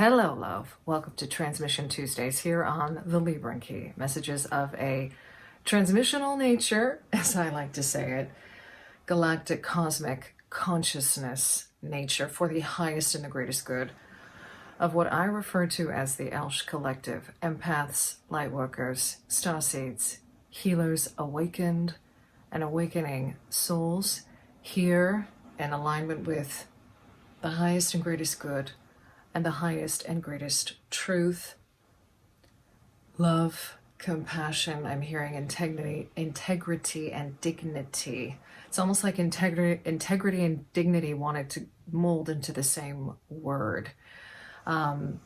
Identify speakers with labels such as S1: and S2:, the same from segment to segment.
S1: Hello, love. Welcome to Transmission Tuesdays here on the Libran Key. Messages of a transmissional nature, as I like to say it, galactic, cosmic consciousness nature for the highest and the greatest good of what I refer to as the ELSH collective, empaths, lightworkers, starseeds, healers, awakened and awakening souls here in alignment with the highest and greatest good and the highest and greatest truth, love, compassion. I'm hearing integrity and dignity. It's almost like integrity and dignity wanted to mold into the same word. Know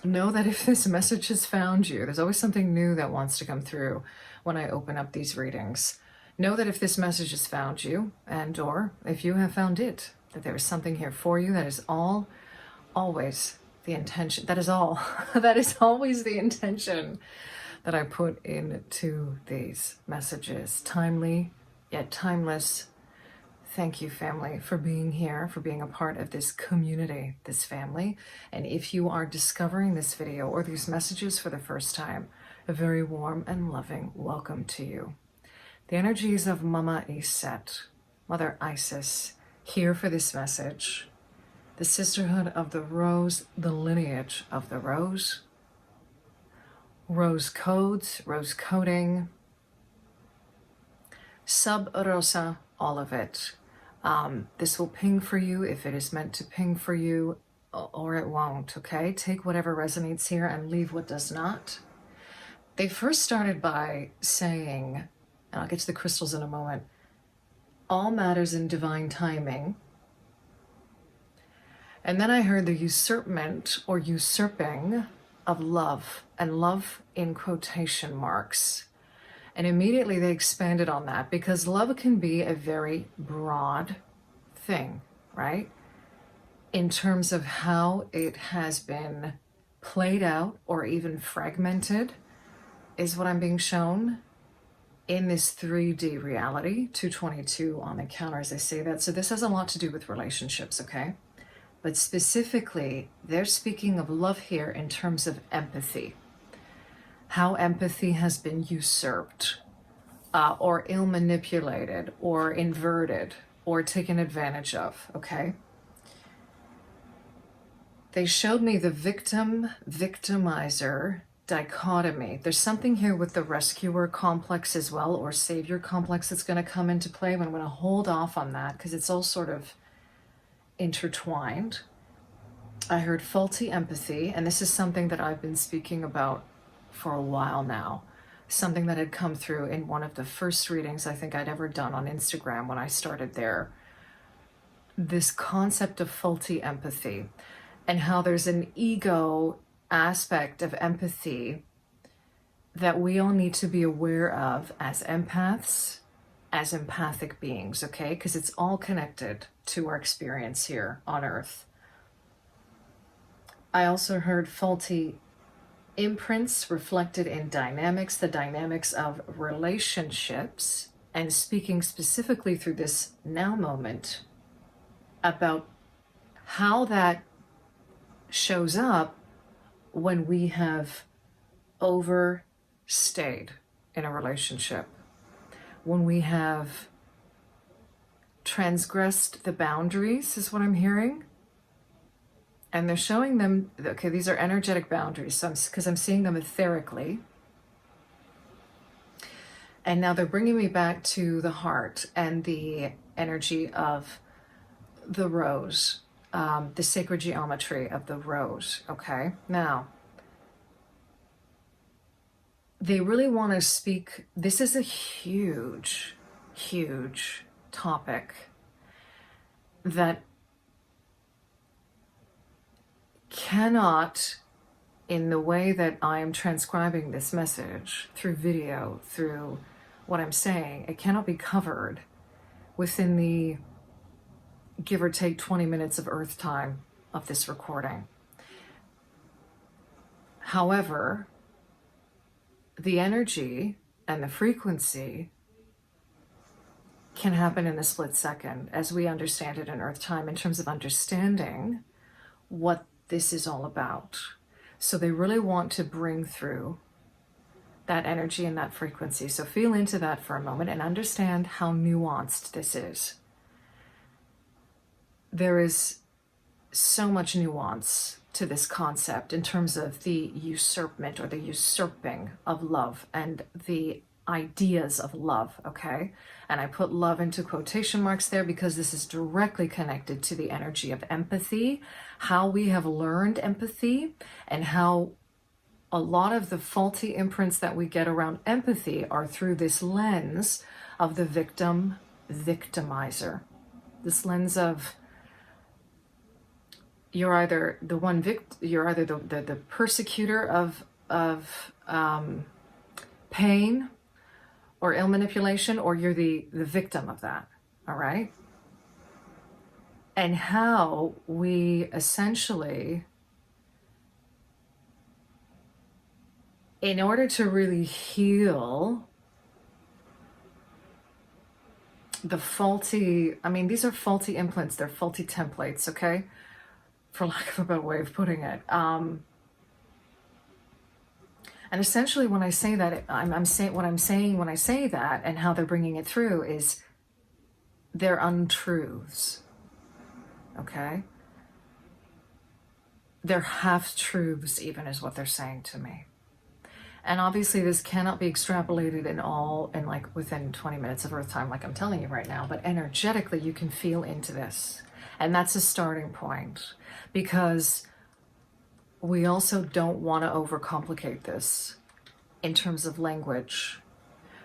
S1: that if this message has found you, there's always something new that wants to come through when I open up these readings. Know that if this message has found you, and or if you have found it, that there is something here for you. That is always the intention. That is all. That is always the intention that I put into these messages. Timely, yet timeless. Thank you, family, for being here, for being a part of this community, this family. And if you are discovering this video or these messages for the first time, a very warm and loving welcome to you. The energies of Mama Iset, Mother Isis, here for this message. The Sisterhood of the Rose, the lineage of the Rose, Rose codes, Rose coding, Sub Rosa, all of it. This will ping for you if it is meant to ping for you, or it won't, okay? Take whatever resonates here and leave what does not. They first started by saying, and I'll get to the crystals in a moment, all matters in divine timing. And then I heard the usurpment or usurping of love, and love in quotation marks. And immediately they expanded on that because love can be a very broad thing, right? In terms of how it has been played out or even fragmented is what I'm being shown in this 3D reality, 222 on the counter as I say that. So this has a lot to do with relationships, okay? But specifically, they're speaking of love here in terms of empathy. How empathy has been usurped, or ill-manipulated, or inverted, or taken advantage of, okay? They showed me the victim-victimizer dichotomy. There's something here with the rescuer complex as well, or savior complex that's going to come into play, but I'm going to hold off on that because it's all sort of intertwined. I heard faulty empathy, and this is something that I've been speaking about for a while now. Something that had come through in one of the first readings I think I'd ever done on Instagram when I started there. This concept of faulty empathy and how there's an ego aspect of empathy that we all need to be aware of as empaths, as empathic beings, okay? Because it's all connected to our experience here on Earth. I also heard faulty imprints reflected in dynamics, the dynamics of relationships, and speaking specifically through this now moment about how that shows up when we have overstayed in a relationship, when we have transgressed the boundaries, is what I'm hearing. And they're showing them, okay, these are energetic boundaries, so because I'm seeing them etherically. And now they're bringing me back to the heart and the energy of the rose, the sacred geometry of the rose, okay? Now, they really want to speak, this is a huge, huge topic that cannot, in the way that I am transcribing this message through video, through what I'm saying, it cannot be covered within the give or take 20 minutes of Earth time of this recording. However, the energy and the frequency can happen in a split second as we understand it in Earth time in terms of understanding what this is all about. So they really want to bring through that energy and that frequency. So feel into that for a moment and understand how nuanced this is. There is so much nuance to this concept in terms of the usurpment or the usurping of love and the ideas of love, okay? And I put love into quotation marks there because this is directly connected to the energy of empathy, how we have learned empathy, and how a lot of the faulty imprints that we get around empathy are through this lens of the victim victimizer. This lens of you're either the one you're either the persecutor of pain or ill manipulation, or you're the victim of that, all right? And how we essentially, in order to really heal the faulty, I mean, these are faulty implants, they're faulty templates, okay? For lack of a better way of putting it. And essentially when I say that, I'm saying what I'm saying when I say that and how they're bringing it through is they're untruths, okay? They're half-truths even is what they're saying to me. And obviously this cannot be extrapolated in like within 20 minutes of Earth time, like I'm telling you right now, but energetically you can feel into this. And that's a starting point, because we also don't want to overcomplicate this in terms of language.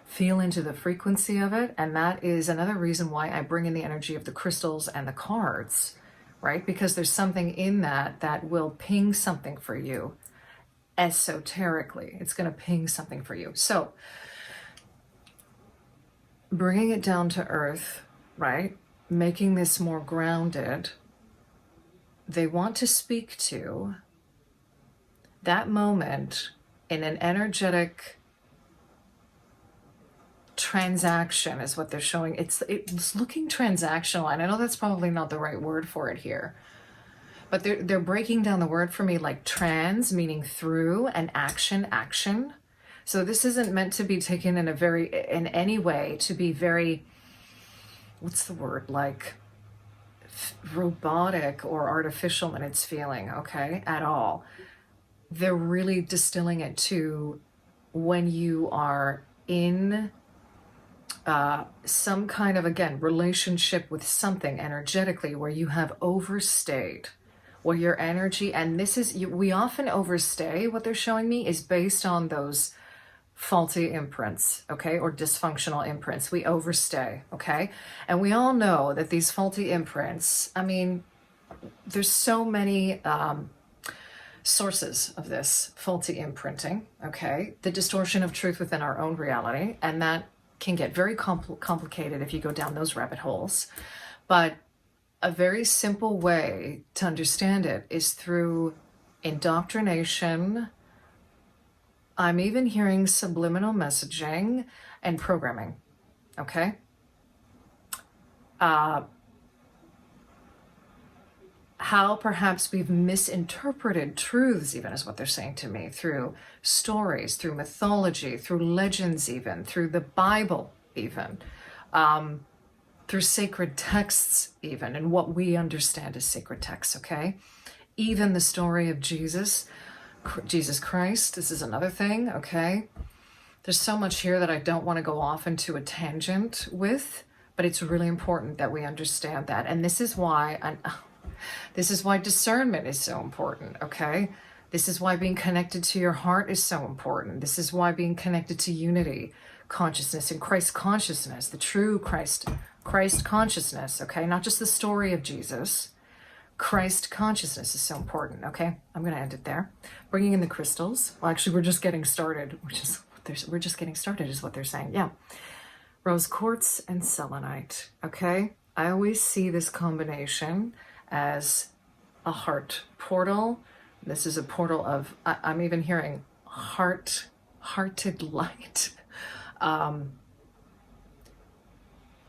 S1: Feel into the frequency of it. And that is another reason why I bring in the energy of the crystals and the cards, right? Because there's something in that that will ping something for you esoterically. It's going to ping something for you. So bringing it down to earth, right? Making this more grounded. They want to speak to that moment in an energetic transaction is what they're showing. It's looking transactional, and I know that's probably not the right word for it here, but they're breaking down the word for me like trans, meaning through, and action. So this isn't meant to be taken in any way to be very, what's the word, like robotic or artificial in its feeling, okay, at all. They're really distilling it to when you are in some kind of, again, relationship with something energetically where you have overstayed, where your energy, and this is, we often overstay, what they're showing me is based on those faulty imprints, okay, or dysfunctional imprints. We overstay, okay? And we all know that these faulty imprints, I mean, there's so many sources of this faulty imprinting, okay? The distortion of truth within our own reality, and that can get very complicated if you go down those rabbit holes. But a very simple way to understand it is through indoctrination. I'm even hearing subliminal messaging and programming, okay? How perhaps we've misinterpreted truths, even is what they're saying to me, through stories, through mythology, through legends even, through the Bible even, through sacred texts even, and what we understand as sacred texts, okay? Even the story of Jesus Christ, this is another thing, okay? There's so much here that I don't want to go off into a tangent with, but it's really important that we understand that. And this is why discernment is so important, okay? This is why being connected to your heart is so important. This is why being connected to unity, consciousness, and Christ consciousness, the true Christ consciousness, okay? Not just the story of Jesus. Christ consciousness is so important, okay? I'm going to end it there. Bringing in the crystals. Well, actually, we're just getting started, we're just getting started is what they're saying, yeah. Rose quartz and selenite, okay? I always see this combination as a heart portal. This is a portal of, I'm even hearing hearted light.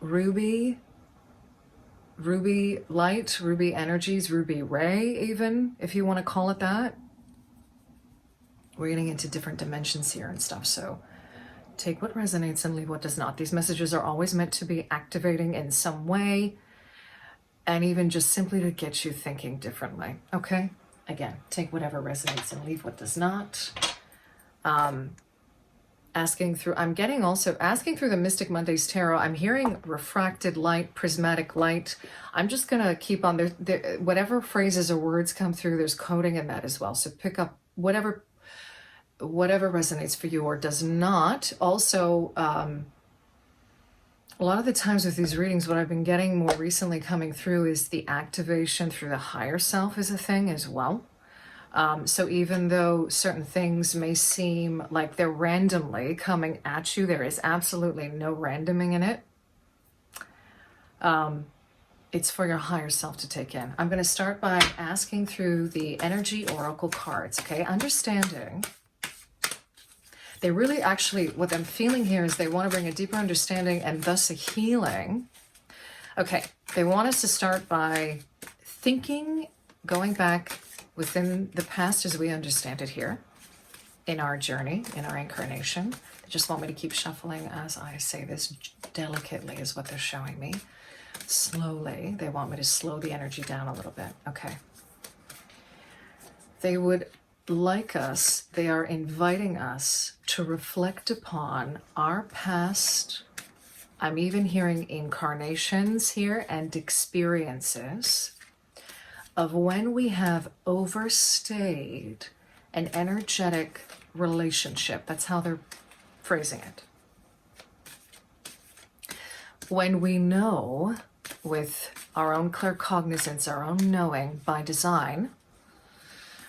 S1: Ruby ruby light, ruby energies, ruby ray even, if you want to call it that. We're getting into different dimensions here and stuff, so take what resonates and leave what does not. These messages are always meant to be activating in some way, and even just simply to get you thinking differently, okay? Again, take whatever resonates and leave what does not. Asking through the Mystic Mondays Tarot, I'm hearing refracted light, prismatic light. I'm just going to keep on there. Whatever phrases or words come through, there's coding in that as well. So pick up whatever resonates for you or does not. Also, a lot of the times with these readings, what I've been getting more recently coming through is the activation through the higher self is a thing as well. So even though certain things may seem like they're randomly coming at you, there is absolutely no randoming in it. It's for your higher self to take in. I'm going to start by asking through the energy oracle cards, okay? Understanding. They really actually, what I'm feeling here is they want to bring a deeper understanding and thus a healing. Okay, they want us to start by thinking, going back within the past as we understand it here in our journey, in our incarnation. They just want me to keep shuffling as I say this. Delicately is what they're showing me. Slowly, they want me to slow the energy down a little bit. Okay. They would like us, they are inviting us to reflect upon our past. I'm even hearing incarnations here and experiences of when we have overstayed an energetic relationship. That's how they're phrasing it. When we know with our own claircognizance, our own knowing by design,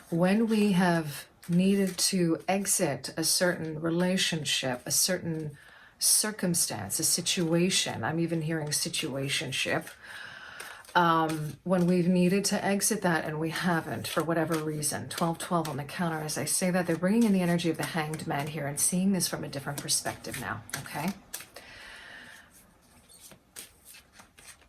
S1: when we have needed to exit a certain relationship, a certain circumstance, a situation, I'm even hearing situationship, when we've needed to exit that and we haven't for whatever reason. 1212 on the counter. As I say that, they're bringing in the energy of the Hanged Man here and seeing this from a different perspective now, okay?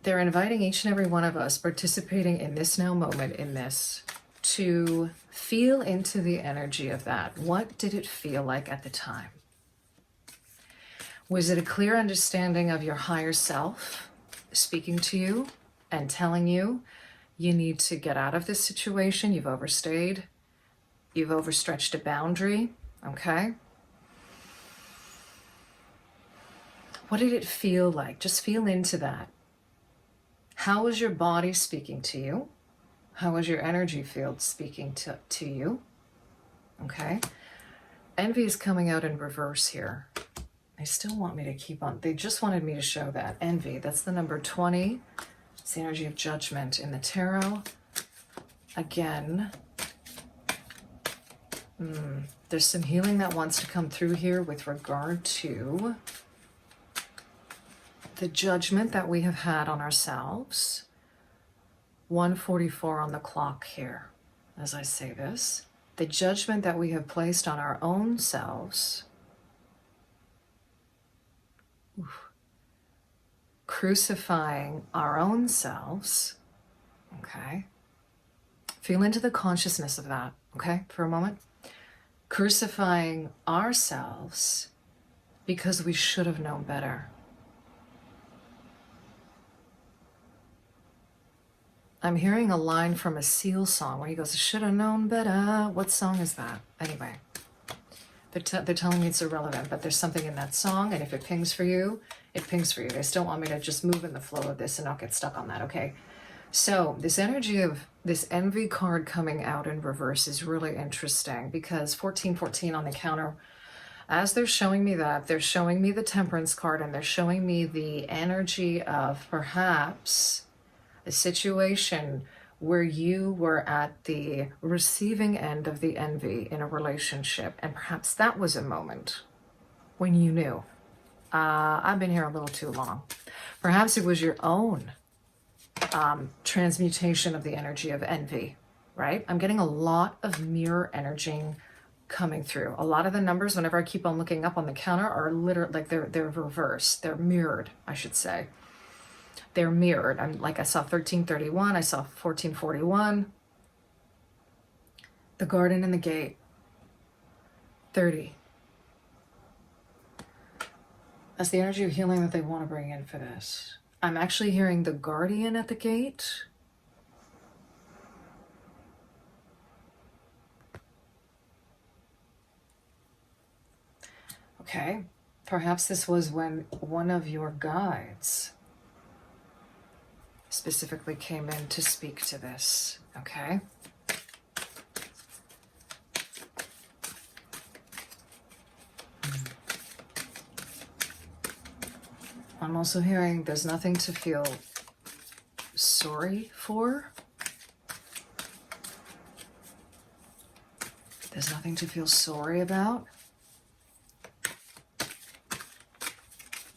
S1: They're inviting each and every one of us participating in this now moment, in this, to feel into the energy of that. What did it feel like at the time? Was it a clear understanding of your higher self speaking to you and telling you you need to get out of this situation, you've overstayed, you've overstretched a boundary, okay? What did it feel like? Just feel into that. How was your body speaking to you? How was your energy field speaking to you? Okay. Envy is coming out in reverse here. They still want me to keep on. They just wanted me to show that. Envy, that's the number 20. It's the energy of judgment in the tarot. Again, there's some healing that wants to come through here with regard to the judgment that we have had on ourselves. 1:44 on the clock here, as I say this. The judgment that we have placed on our own selves. Crucifying our own selves. Okay. Feel into the consciousness of that, okay, for a moment. Crucifying ourselves because we should have known better. I'm hearing a line from a Seal song where he goes, should have known better. What song is that? Anyway, they're telling me it's irrelevant, but there's something in that song, and if it pings for you, it pings for you. They still want me to just move in the flow of this and not get stuck on that, okay? So this energy of this envy card coming out in reverse is really interesting because 1414 on the counter, as they're showing me that, they're showing me the Temperance card and they're showing me the energy of perhaps a situation where you were at the receiving end of the envy in a relationship. And perhaps that was a moment when you knew, I've been here a little too long. Perhaps it was your own transmutation of the energy of envy, right? I'm getting a lot of mirror energy coming through. A lot of the numbers, whenever I keep on looking up on the counter, are literally like they're reversed. They're mirrored, I should say. They're mirrored. I saw 1331, I saw 1441. The garden and the gate. 30. That's the energy of healing that they want to bring in for this. I'm actually hearing the guardian at the gate. Okay, perhaps this was when one of your guides specifically came in to speak to this, okay? I'm also hearing there's nothing to feel sorry for. There's nothing to feel sorry about.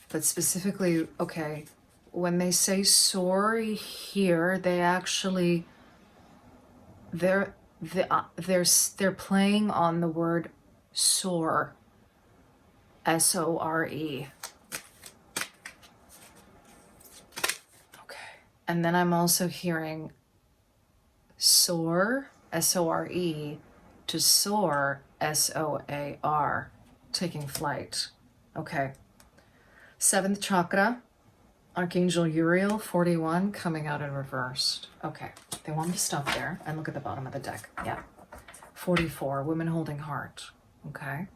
S1: But specifically, okay, when they say sorry here, they actually, they're playing on the word sore, S-O-R-E. Okay, and then I'm also hearing soar, S-O-R-E, to soar, S-O-A-R, taking flight. Okay. 7th chakra, Archangel Uriel, 41, coming out in reversed. Okay, they want me to stop there and look at the bottom of the deck. Yeah. 44, women holding heart. Okay.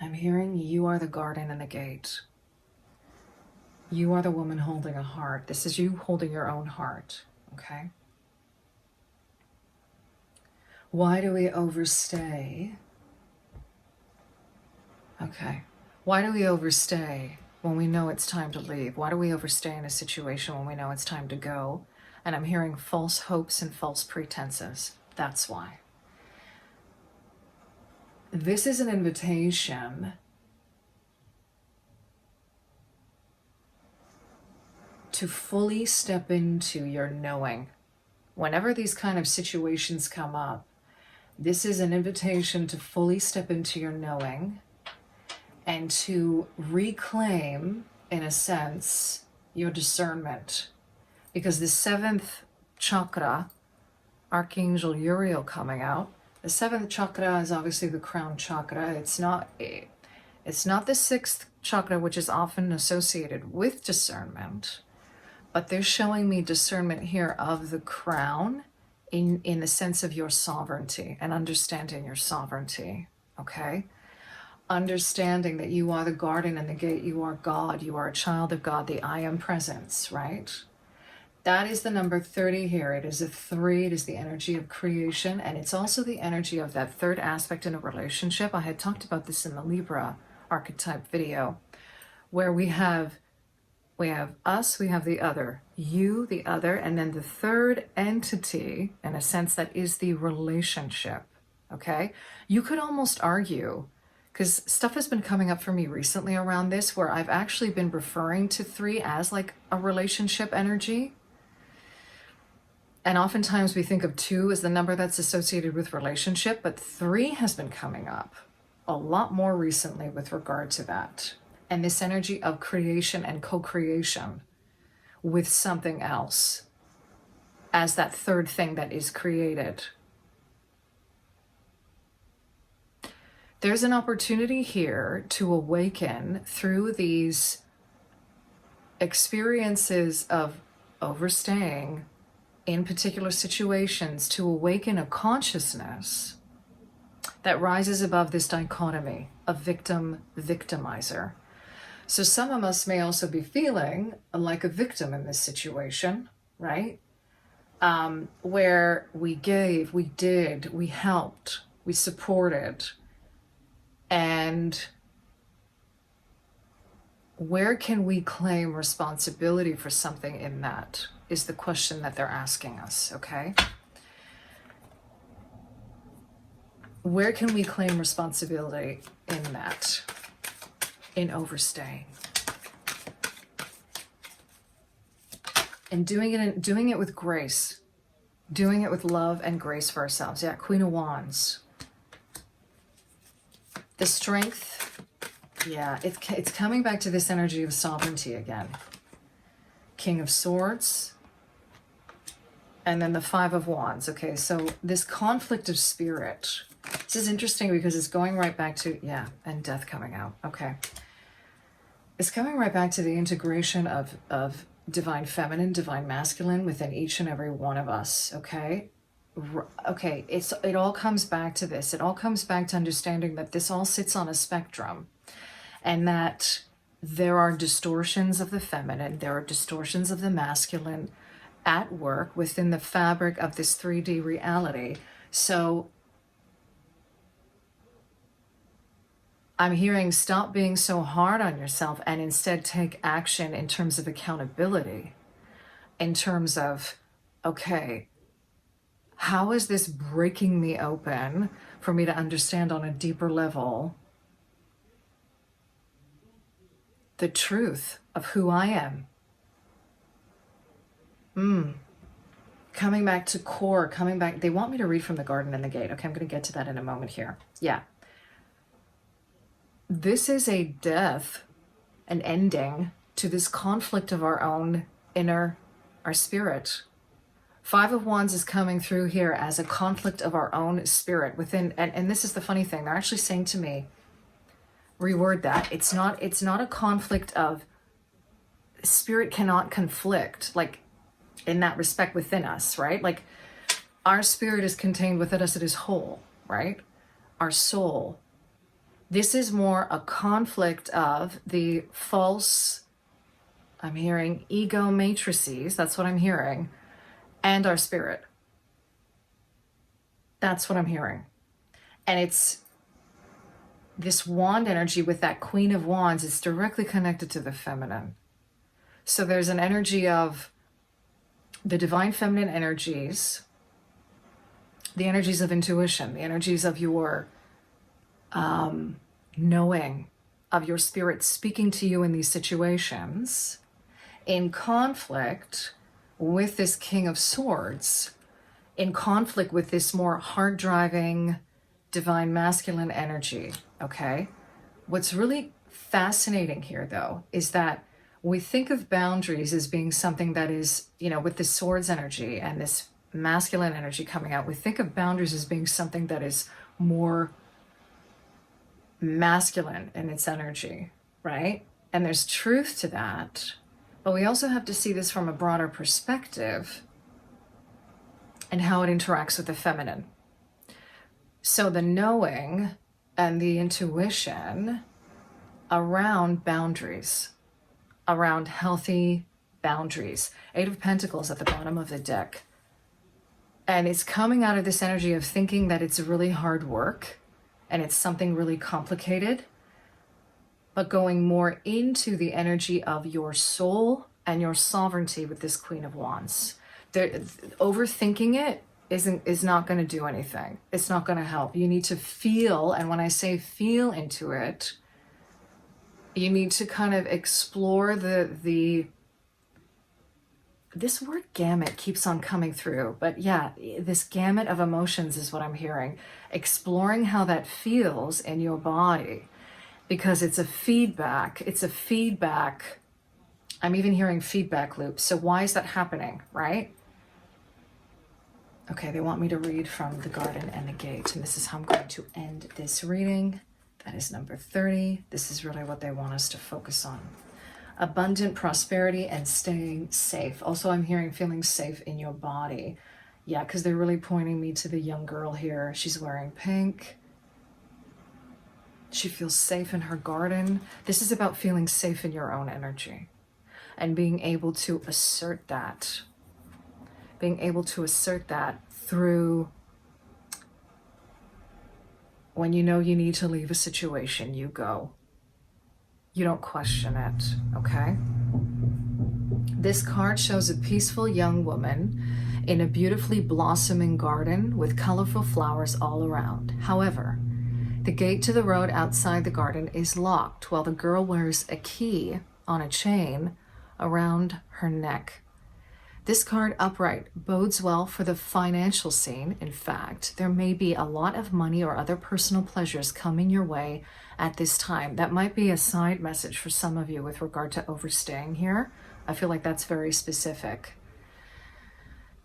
S1: I'm hearing you are the garden and the gate. You are the woman holding a heart. This is you holding your own heart. Okay. Why do we overstay? Okay. Why do we overstay when we know it's time to leave? Why do we overstay in a situation when we know it's time to go? And I'm hearing false hopes and false pretenses. That's why. This is an invitation to fully step into your knowing. Whenever these kind of situations come up, this is an invitation to fully step into your knowing and to reclaim, in a sense, your discernment. Because the 7th chakra, Archangel Uriel coming out, the 7th chakra is obviously the crown chakra. It's not the 6th chakra, which is often associated with discernment, but they're showing me discernment here of the crown in the sense of your sovereignty and understanding your sovereignty, okay? Understanding that you are the garden and the gate, you are God, you are a child of God, the I am presence, right? That is the number 30 here. It is a 3, it is the energy of creation, and it's also the energy of that third aspect in a relationship. I had talked about this in the Libra archetype video, where we have us, we have the other, you, the other, and then the third entity, in a sense, that is the relationship, okay? You could almost argue, because stuff has been coming up for me recently around this, where I've actually been referring to 3 as like a relationship energy. And oftentimes we think of 2 as the number that's associated with relationship, but 3 has been coming up a lot more recently with regard to that. And this energy of creation and co-creation with something else as that third thing that is created. There's an opportunity here to awaken through these experiences of overstaying in particular situations, to awaken a consciousness that rises above this dichotomy of victim-victimizer. So some of us may also be feeling like a victim in this situation, right? Where we gave, we did, we helped, we supported. And where can we claim responsibility for something in that is the question that they're asking us, okay? Where can we claim responsibility in that? In overstaying, and doing it with grace, doing it with love and grace for ourselves. Yeah, Queen of Wands. The strength, yeah, it's coming back to this energy of sovereignty again. King of Swords, and then the Five of Wands. Okay, so this conflict of spirit. This is interesting because it's going right back to, yeah, and death coming out. Okay. It's coming right back to the integration of divine feminine, divine masculine within each and every one of us, okay? Okay, it all comes back to this. It all comes back to understanding that this all sits on a spectrum, and that there are distortions of the feminine, there are distortions of the masculine at work within the fabric of this 3D reality. So I'm hearing, stop being so hard on yourself and instead take action in terms of accountability, in terms of, okay, how is this breaking me open for me to understand on a deeper level the truth of who I am? Coming back to core, coming back. They want me to read from the Garden and the Gate. Okay, I'm going to get to that in a moment here. Yeah. This is a death, an ending to this conflict of our own inner, our spirit. Five of Wands is coming through here as a conflict of our own spirit within, and this is the funny thing. They're actually saying to me, reword that. It's not a conflict of, spirit cannot conflict, like in that respect within us, right? Like our spirit is contained within us. It is whole, right? Our soul. This is more a conflict of the false, I'm hearing ego matrices. That's what I'm hearing. And our spirit. That's what I'm hearing. And it's this wand energy with that Queen of Wands is directly connected to the feminine. So there's an energy of the divine feminine energies, the energies of intuition, the energies of your knowing, of your spirit speaking to you in these situations, in conflict with this King of Swords, in conflict with this more hard-driving divine masculine energy, okay? What's really fascinating here, though, is that we think of boundaries as being something that is, you know, with the swords energy and this masculine energy coming out, we think of boundaries as being something that is more masculine in its energy, right? And there's truth to that, but we also have to see this from a broader perspective and how it interacts with the feminine. So the knowing and the intuition around boundaries, around healthy boundaries. Eight of Pentacles at the bottom of the deck. And it's coming out of this energy of thinking that it's really hard work and it's something really complicated, but going more into the energy of your soul and your sovereignty with this Queen of Wands. Overthinking it is not going to do anything. It's not going to help. You need to feel, and when I say feel into it, you need to kind of explore this word gamut keeps on coming through, but yeah, this gamut of emotions is what I'm hearing. Exploring how that feels in your body, because it's a feedback. It's a feedback. I'm even hearing feedback loops. So why is that happening, right? Okay, they want me to read from the Garden and the Gate, and this is how I'm going to end this reading. That is number 30. This is really what they want us to focus on. Abundant prosperity and staying safe. Also, I'm hearing feeling safe in your body. Yeah, because they're really pointing me to the young girl here. She's wearing pink. She feels safe in her garden. This is about feeling safe in your own energy and being able to assert that. Being able to assert that through when you know you need to leave a situation, you go. You don't question it, okay? This card shows a peaceful young woman in a beautifully blossoming garden with colorful flowers all around. However, the gate to the road outside the garden is locked while the girl wears a key on a chain around her neck. This card upright bodes well for the financial scene. In fact, there may be a lot of money or other personal pleasures coming your way at this time. That might be a side message for some of you with regard to overstaying here. I feel like that's very specific.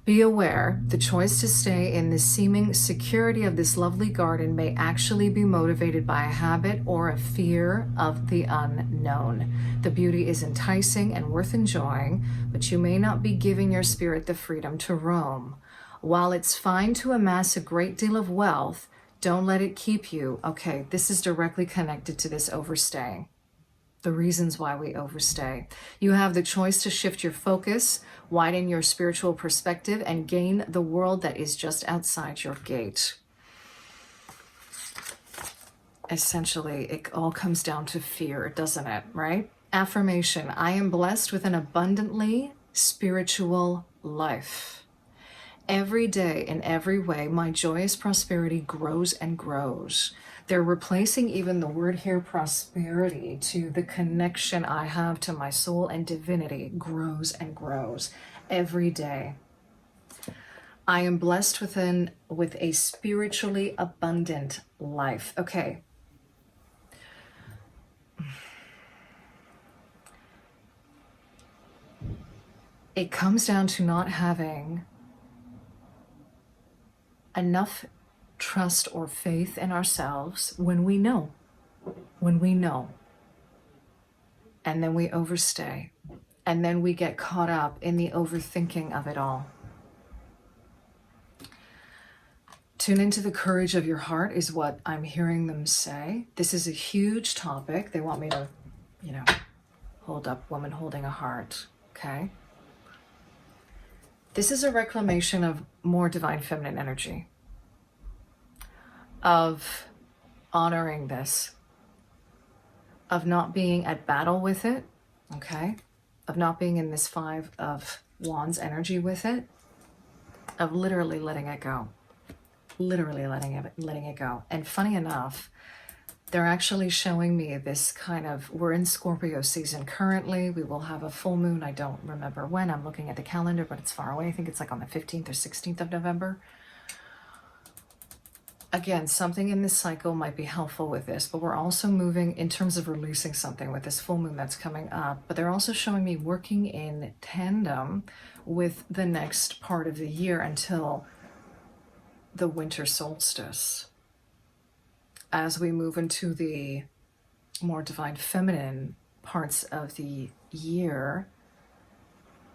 S1: Be aware, the choice to stay in the seeming security of this lovely garden may actually be motivated by a habit or a fear of the unknown. The beauty is enticing and worth enjoying, but you may not be giving your spirit the freedom to roam. While it's fine to amass a great deal of wealth, don't let it keep you. Okay, this is directly connected to this overstaying. The reasons why we overstay. You have the choice to shift your focus, widen your spiritual perspective, and gain the world that is just outside your gate. Essentially, it all comes down to fear, doesn't it, right? Affirmation, I am blessed with an abundantly spiritual life. Every day, in every way, my joyous prosperity grows and grows. They're replacing even the word here, prosperity, to the connection I have to my soul and divinity grows and grows every day. I am blessed with a spiritually abundant life. Okay. It comes down to not having enough trust or faith in ourselves when we know, and then we overstay, and then we get caught up in the overthinking of it all. Tune into the courage of your heart is what I'm hearing them say. This is a huge topic. They want me to, hold up woman holding a heart, okay? This is a reclamation of more divine feminine energy, of honoring this, of not being at battle with it, okay? Of not being in this 5 of Wands energy with it, of literally letting it go. Literally letting it go. And funny enough, they're actually showing me this kind of, we're in Scorpio season currently. We will have a full moon. I don't remember when. I'm looking at the calendar, but it's far away. I think it's like on the 15th or 16th of November. Again, something in this cycle might be helpful with this, but we're also moving in terms of releasing something with this full moon that's coming up. But they're also showing me working in tandem with the next part of the year until the winter solstice. As we move into the more divine feminine parts of the year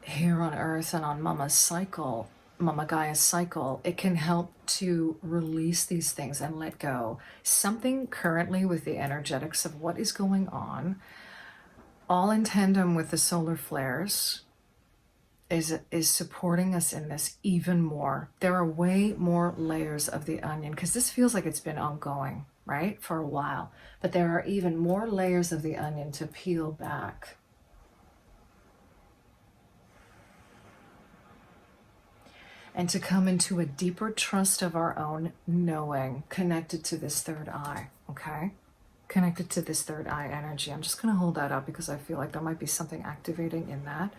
S1: here on Earth and on Momma Gaia's cycle, it can help to release these things and let go. Something currently with the energetics of what is going on, all in tandem with the solar flares, is supporting us in this even more. There are way more layers of the onion, because this feels like it's been ongoing, right, for a while. But there are even more layers of the onion to peel back. And to come into a deeper trust of our own knowing, connected to this third eye, okay? Connected to this third eye energy. I'm just going to hold that up because I feel like there might be something activating in that.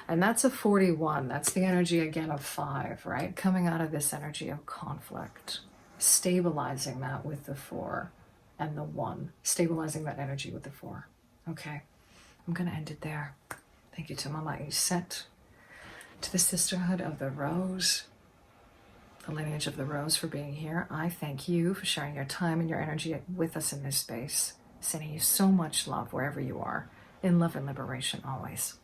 S1: And that's a 41. That's the energy again of 5, right? Coming out of this energy of conflict, stabilizing that with the 4 and the 1, stabilizing that energy with the 4. Okay, I'm going to end it there. Thank you to Momma Gaia, to the Sisterhood of the Rose, the lineage of the Rose, for being here. I thank you for sharing your time and your energy with us in this space. Sending you so much love wherever you are. In love and liberation always.